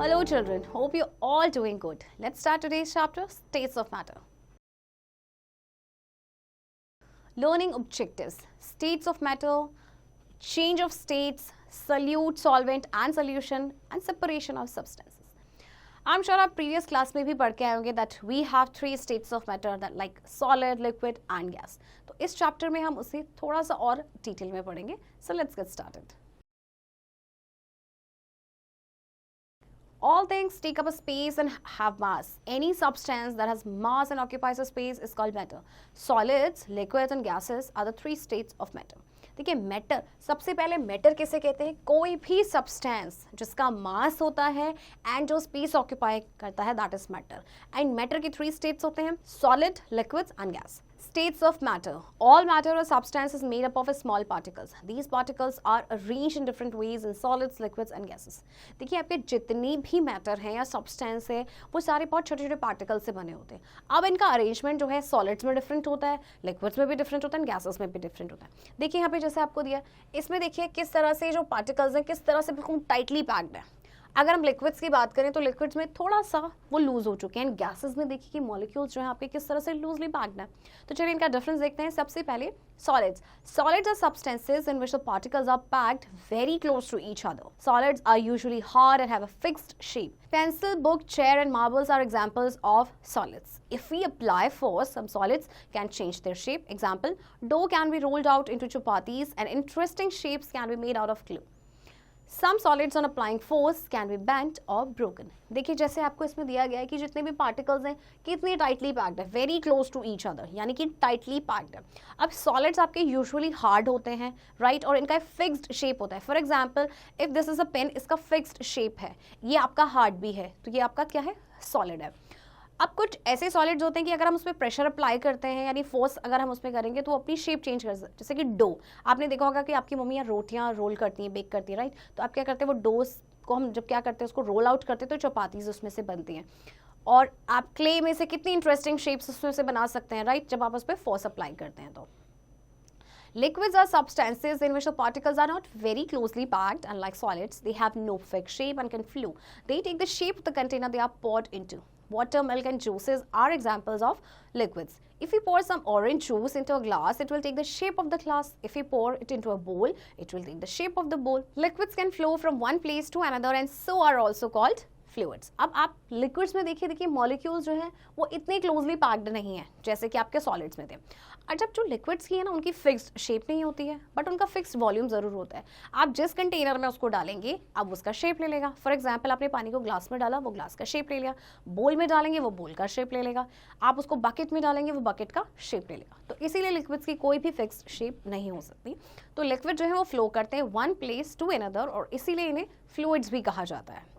Hello children, hope you're all doing good. Let's start today's chapter, States of Matter. Learning objectives, states of matter, change of states, solute, solvent and solution and separation of substances. I'm sure आप previous class में भी पढ़ के आए होंगे that we have three states of matter that like solid, liquid and gas. तो इस chapter में हम उसे थोड़ा सा और detail में पढ़ेंगे. So let's get started. All things take up a space and have mass. Any substance that has mass and occupies a space is called matter. Solids, liquids and gases are the three states of matter. देखिए matter, सबसे पहले matter किसे कहते हैं? कोई भी substance जिसका मास होता है एंड जो स्पेस ऑक्यूपाई करता है, that is matter. And matter की थ्री स्टेट्स होते हैं, solid, liquids and gas. States of matter. All matter or substance is made up of small particles. These particles are arranged in different ways in solids, liquids and gases. देखिए आपके जितनी भी matter है या substance है वो सारे बहुत छोटे छोटे पार्टिकल से बने होते हैं. अब इनका अरेंजमेंट जो है सॉलिड्स में डिफरेंट होता है, लिक्विड्स में भी डिफरेंट होता है, गैसेस में भी डिफरेंट होता है. देखिए यहाँ पे जैसे आपको दिया, इसमें देखिए किस तरह से जो पार्टिकल्स हैं किस तरह से बिल्कुल टाइटली पैक्ड है. अगर हम लिक्विड्स की बात करें तो लिक्विड्स में थोड़ा सा वो लूज हो चुके हैं. गैसेस में देखिए कि मॉलिक्यूल्स जो हैं आपके किस तरह से लूजली पैक्ड हैं. तो चलिए इनका डिफरेंस देखते हैं. सबसे पहले solids. Solids are substances in which the particles are packed very close to each other. Solids are usually hard and have a fixed shape. Pencil, book, chair and marbles are examples of solids. If we apply force, some solids can change their shape. Example, dough can be rolled out into chapatis and interesting shapes can be made out of glue. Some solids on applying force can be bent or broken. देखिए जैसे आपको इसमें दिया गया है कि जितने भी पार्टिकल्स हैं कितने टाइटली पैक्ड है, very close to each other, यानी कि टाइटली पैक्ड है. अब सॉलिड्स आपके यूजुअली हार्ड होते हैं, राइट, और इनका फिक्स्ड शेप होता है. For example if this is a pen, इसका फिक्स्ड शेप है, ये आपका हार्ड भी है, तो ये आपका क्या है, सॉलिड है. अब कुछ ऐसे सॉलिड्स होते हैं कि अगर हम उसमें प्रेशर अप्लाई करते हैं यानी फोर्स अगर हम उसमें करेंगे तो वो अपनी शेप चेंज कर सकते हैं. जैसे कि डो, आपने देखा होगा कि आपकी मम्मी रोटियां रोल करती हैं, बेक करती है, राइट. तो आप क्या करते हैं, वो डो को हम जब क्या करते हैं उसको रोल आउट करते हैं तो चपातीज उसमें से बनती हैं. और आप क्ले में से कितनी इंटरेस्टिंग शेप्स उसमें से बना सकते हैं, राइट, जब आप उस पर फोर्स अप्लाई करते हैं. तो liquids are substances in which the particles are not very closely packed. Unlike solids, they have no fixed shape and can flow. They take the shape of the container they are poured into. Water, milk and juices are examples of liquids. If we pour some orange juice into a glass, it will take the shape of the glass. If we pour it into a bowl, it will take the shape of the bowl. Liquids can flow from one place to another and so are also called fluids. अब आप liquids में देखिए molecules जो हैं वो इतने closely packed नहीं है जैसे कि आपके सॉलिड्स में थे. और जब जो लिक्विड्स की है ना उनकी फिक्स्ड शेप नहीं होती है बट उनका फिक्स्ड वॉल्यूम ज़रूर होता है. आप जिस कंटेनर में उसको डालेंगे अब उसका शेप ले लेगा. फॉर एग्जाम्पल आपने पानी को ग्लास में डाला, वो ग्लास का शेप ले लिया. बोल में डालेंगे वो बोल का शेप ले लेगा. आप उसको बकेट में डालेंगे वो बकेट का शेप ले लेगा. तो इसीलिए लिक्विड्स की कोई भी फिक्स्ड शेप नहीं हो सकती. तो लिक्विड जो है वो फ्लो करते हैं वन प्लेस टू अनदर और इसीलिए इन्हें फ्लूइड्स भी कहा जाता है.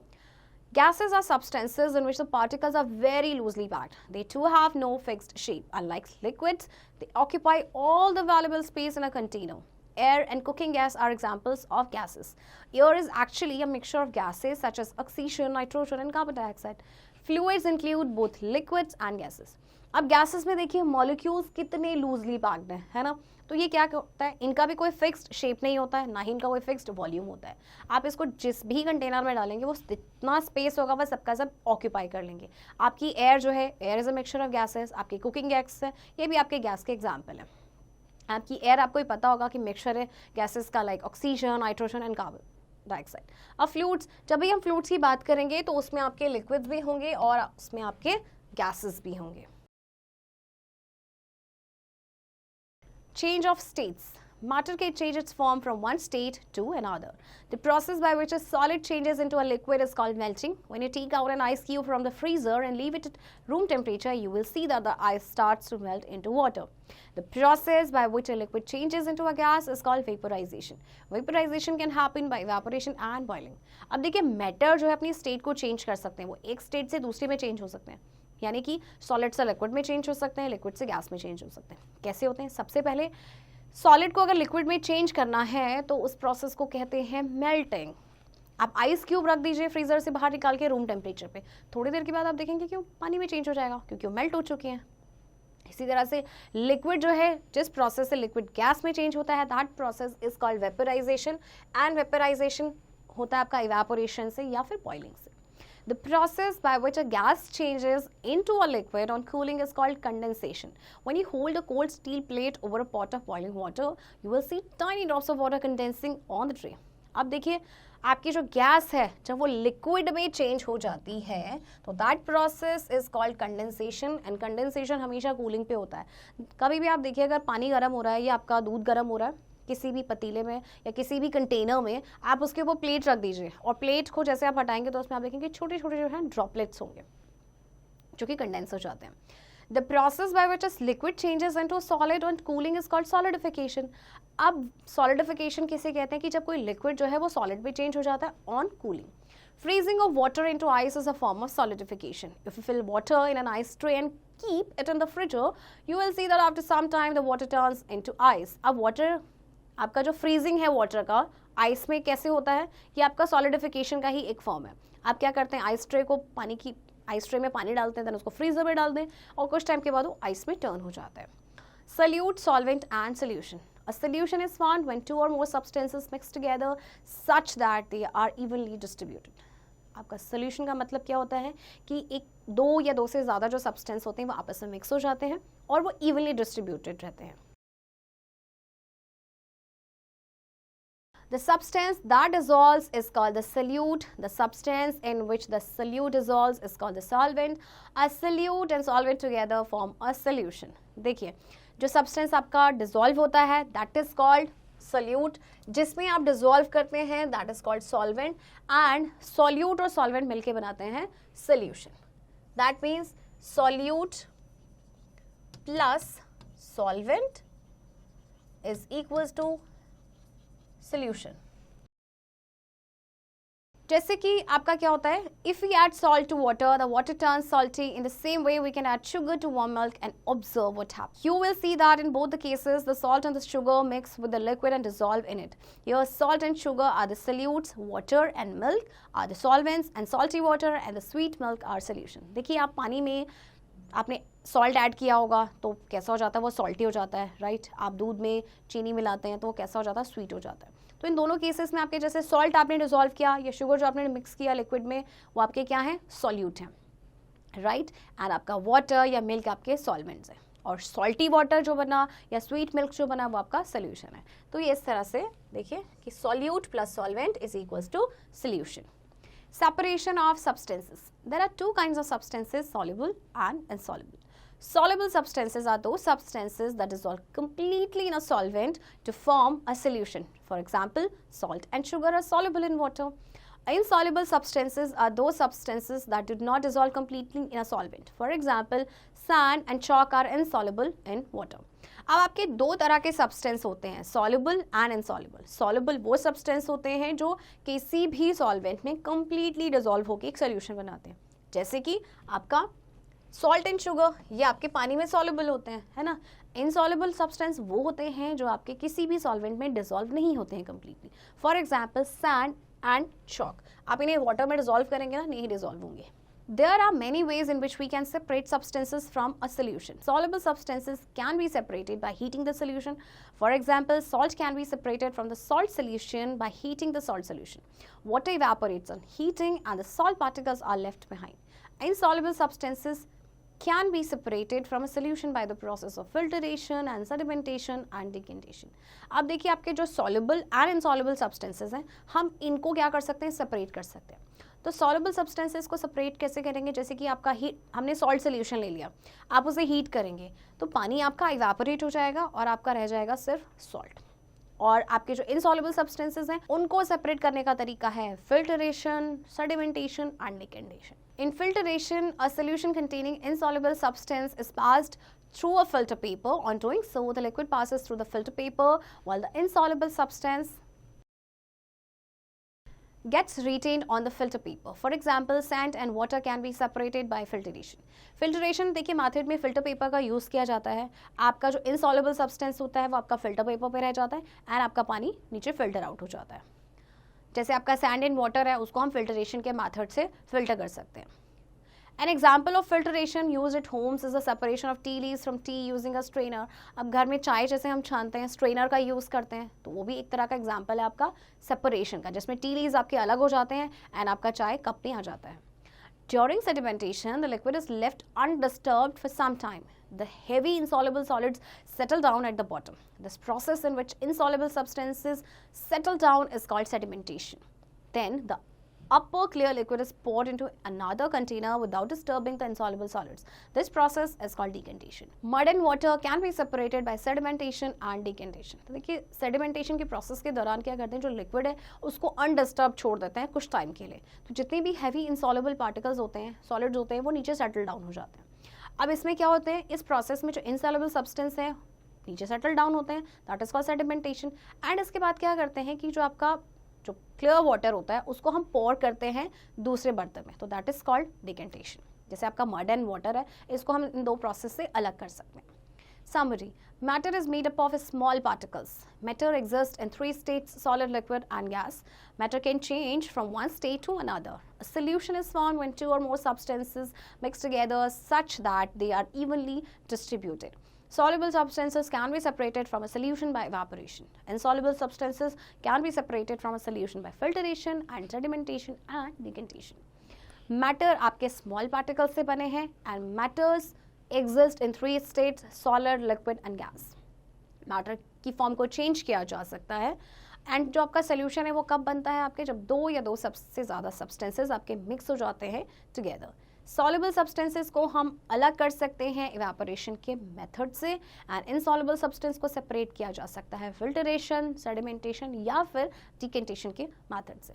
Gases are substances in which the particles are very loosely packed. They too have no fixed shape. Unlike liquids, they occupy all the valuable space in a container. Air and cooking gas are examples of gases. Air is actually a mixture of gases such as oxygen, nitrogen and carbon dioxide. Fluids include both liquids and gases. अब gases में देखिए molecules कितने loosely packed हैं, है ना. तो ये क्या होता है, इनका भी कोई फिक्स्ड शेप नहीं होता है, ना ही इनका कोई फिक्स्ड वॉल्यूम होता है. आप इसको जिस भी कंटेनर में डालेंगे वो जितना स्पेस होगा वह सबका सब ऑक्यूपाई कर लेंगे. आपकी एयर जो है, air is a mixture of gases. आपकी कुकिंग गैस है, ये भी आपके गैस के एग्जाम्पल है. आपकी एयर आपको ही पता होगा कि मिक्सचर है गैसेस का, like oxygen, nitrogen and carbon dioxide. अब फ्लूइड्स, जब भी हम फ्लूइड्स की बात करेंगे तो उसमें आपके लिक्विड्स भी होंगे और उसमें आपके गैसेस भी होंगे. Change of states. Matter can change its form from one state to another. The process by which a solid changes into a liquid is called melting. When you take out an ice cube from the freezer and leave it at room temperature, you will see that the ice starts to melt into water. The process by which a liquid changes into a gas is called vaporization. Vaporization can happen by evaporation and boiling. अब देखिए matter जो है अपनी state को change कर सकते हैं, वो एक स्टेट से दूसरे में चेंज हो सकते हैं. यानी कि सॉलिड से लिक्विड में चेंज हो सकते हैं, लिक्विड से गैस में चेंज हो सकते हैं. कैसे होते हैं, सबसे पहले सॉलिड को अगर लिक्विड में चेंज करना है तो उस प्रोसेस को कहते हैं मेल्टिंग. आप आइस क्यूब रख दीजिए फ्रीजर से बाहर निकाल के रूम टेम्परेचर पे, थोड़ी देर के बाद आप देखेंगे कि वो पानी में चेंज हो जाएगा क्योंकि वो मेल्ट हो चुके हैं. इसी तरह से लिक्विड जो है जिस प्रोसेस से लिक्विड गैस में चेंज होता है that process is called vaporisation. And vaporisation होता है आपका इवेपोरेशन से या फिर बॉइलिंग से. The process by which a gas changes into a liquid on cooling is called condensation. When you hold a cold steel plate over a pot of boiling water, you will see tiny drops of water condensing on the tray. अब देखिए आपकी जो gas है जब वो liquid में change हो जाती है तो that process is called condensation, and condensation हमेशा कूलिंग पे होता है. कभी भी आप देखिए अगर पानी गर्म हो रहा है या आपका दूध गर्म हो रहा है किसी भी पतीले में या किसी भी कंटेनर में, आप उसके ऊपर प्लेट रख दीजिए और प्लेट को जैसे आप हटाएंगे तो उसमें आप देखेंगे छोटे छोटे जो है ड्रॉपलेट्स होंगे जो कि कंडेंस हो जाते हैं. The process by which a liquid changes into a solid on cooling is called solidification. अब solidification किसे कहते हैं कि जब कोई liquid जो है वो solid में change हो जाता है on cooling. Freezing of water into ice is a form of solidification. If you fill water in an ice tray and keep it in the fridge, you will see that after some time the water turns into ice. अब water आपका जो freezing है water का ice में कैसे होता है, ये आपका solidification का ही एक form है. आप क्या करते हैं, ice tray को पानी की आइस ट्रे में पानी डालते हैं, देन उसको फ्रीजर में डाल दें और कुछ टाइम के बाद वो आइस में टर्न हो जाता है. Solute, solvent and solution. A solution is found when two or more substances mix together such that they are evenly distributed. आपका सोल्यूशन का मतलब क्या होता है कि एक दो या दो से ज़्यादा जो सब्सटेंस होते हैं वो आपस में मिक्स हो जाते हैं और वो इवनली डिस्ट्रीब्यूटेड रहते हैं. The substance that dissolves is called the solute. The substance in which the solute dissolves is called the solvent. A solute and solvent together form a solution. देखिए जो substance आपका dissolve होता है that is called solute. जिसमें आप dissolve करते हैं that is called solvent. And solute और solvent मिलके बनाते हैं solution. That means solute plus solvent is equals to solution. जैसे कि आपका क्या होता है, if we add salt to water, the water turns salty. In the same way, we can add sugar to warm milk and observe what happens. You will see that in both the cases, the salt and the sugar mix with the liquid and dissolve in it. Here, salt and sugar are the solutes, water and milk are the solvents, and salty water and the sweet milk are solution. देखिए आप पानी में आपने salt add किया होगा तो कैसा हो जाता है, वो सॉल्टी हो जाता है, राइट. आप दूध में चीनी मिलाते हैं तो वो कैसा हो जाता है, स्वीट हो जाता है. तो इन दोनों केसेस में आपके जैसे सॉल्ट आपने डिसॉल्व किया या शुगर जो आपने मिक्स किया लिक्विड में वो आपके क्या है, सॉल्यूट हैं, राइट. एंड आपका वाटर या मिल्क आपके सॉल्वेंट्स हैं और सॉल्टी वाटर जो बना या स्वीट मिल्क जो बना वो आपका सोल्यूशन है. तो ये इस तरह से देखिए कि solute plus solvent is equals to solution. Separation of substances. There are two kinds of substances, soluble and insoluble. Soluble substances are those substances that dissolve completely in a solvent to form a solution. For example, salt and sugar are soluble in water. Insoluble substances are those substances that do not dissolve completely in a solvent. For example, sand and chalk are insoluble in water. अब आपके दो तरह के substance होते हैं, soluble and insoluble. Soluble वो substance होते हैं जो किसी भी सॉल्वेंट में कंप्लीटली डिसॉल्व होकर एक सोल्यूशन बनाते हैं, जैसे कि आपका सॉल्ट एंड शुगर, ये आपके पानी में सॉल्युबल होते हैं, है ना. इनसॉल्युबल सब्सटेंस वो होते हैं जो आपके किसी भी सॉल्वेंट में डिसॉल्व नहीं होते हैं completely. For example sand and chalk. आप इन्हें वाटर में डिसॉल्व करेंगे ना, नहीं डिसॉल्व होंगे. There are many ways in which we can separate substances from a solution. Soluble substances can be separated by heating the solution. For example, salt can be separated from the salt solution by heating the salt solution. Water evaporates on heating and the salt particles are left behind. Insoluble substances can be separated from a solution by the process of filtration and sedimentation and decantation. अब देखिए आपके जो soluble and insoluble substances हैं, हम इनको क्या कर सकते हैं, सेपरेट कर सकते हैं. तो सॉल्युबल सब्सटेंसेस को सेपरेट कैसे करेंगे, जैसे कि आपका हीट, हमने सॉल्ट सोल्यूशन ले लिया, आप उसे हीट करेंगे तो पानी आपका इवेपोरेट हो जाएगा और आपका रह जाएगा सिर्फ सॉल्ट. और आपके जो इनसॉल्युबल सब्सटेंसेस हैं उनको सेपरेट करने का तरीका है filtration, sedimentation and decantation. In filtration, a solution containing insoluble substance is passed through a filter paper. On doing so, the liquid passes through the filter paper while the insoluble substance gets retained on the filter paper. For example, sand and water can be separated by filtration. Filtration देखिए method में filter paper का use किया जाता है. आपका जो insoluble substance होता है वो आपका फिल्टर पेपर पे रह जाता है एंड आपका पानी नीचे फिल्टर आउट हो जाता है. जैसे आपका सैंड एंड वाटर है उसको हम फिल्टरेशन के मेथड से फिल्टर कर सकते हैं. An example of filtration used at homes is the separation of tea leaves from tea using a strainer. अब घर में चाय जैसे हम छानते हैं, स्ट्रेनर का यूज़ करते हैं, तो वो भी एक तरह का एग्जाम्पल है आपका सेपरेशन का, जिसमें टी लीव्स आपके अलग हो जाते हैं एंड आपका चाय कप में आ जाता है. During sedimentation, the liquid is left undisturbed for some time. The heavy insoluble solids settle down at the bottom. This process in which insoluble substances settle down is called sedimentation. Then the upper clear liquid is poured into another container without disturbing the insoluble solids. This process is called decantation. Mud and water can be separated by sedimentation and decantation. तो देखिए sedimentation के process के दौरान क्या करते हैं, जो liquid है उसको undisturbed छोड़ देते हैं कुछ time के लिए. तो जितने भी heavy insoluble particles होते हैं, solids होते हैं, वो नीचे settle down हो जाते हैं. अब इसमें क्या होते हैं, इस process में जो insoluble substance है नीचे settle down होते हैं, that is called sedimentation. And इसके बाद क्या करते हैं कि जो आपका जो क्लियर वाटर होता है उसको हम पोर करते हैं दूसरे बर्तन में, तो दैट इज कॉल्ड डिकेंटेशन. जैसे आपका मड एंड वाटर है, इसको हम इन दो प्रोसेस से अलग कर सकते हैं. Summary: matter is made up of small particles. Matter exists in three states: solid, liquid and gas. Matter can change from one state to another. A solution is formed when two or more substances mix together such that they are evenly distributed. Soluble substances can be separated from a solution by evaporation. Insoluble substances can be separated from a solution by filtration and sedimentation and decantation. Matter आपके small particles से बने हैं and matters exist in three states: solid, liquid and gas. Matter की form को change किया जा सकता है and जो आपका solution है वो कब बनता है आपके, जब दो या दो से ज़्यादा substances आपके mix हो जाते हैं together. Soluble substances को हम अलग कर सकते हैं evaporation के method से and insoluble substance को separate किया जा सकता है filtration, sedimentation या फिर decantation के method से.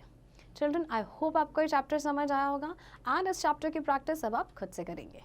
Children, I hope आपको ये chapter समझ आया होगा and इस chapter की practice अब आप खुद से करेंगे.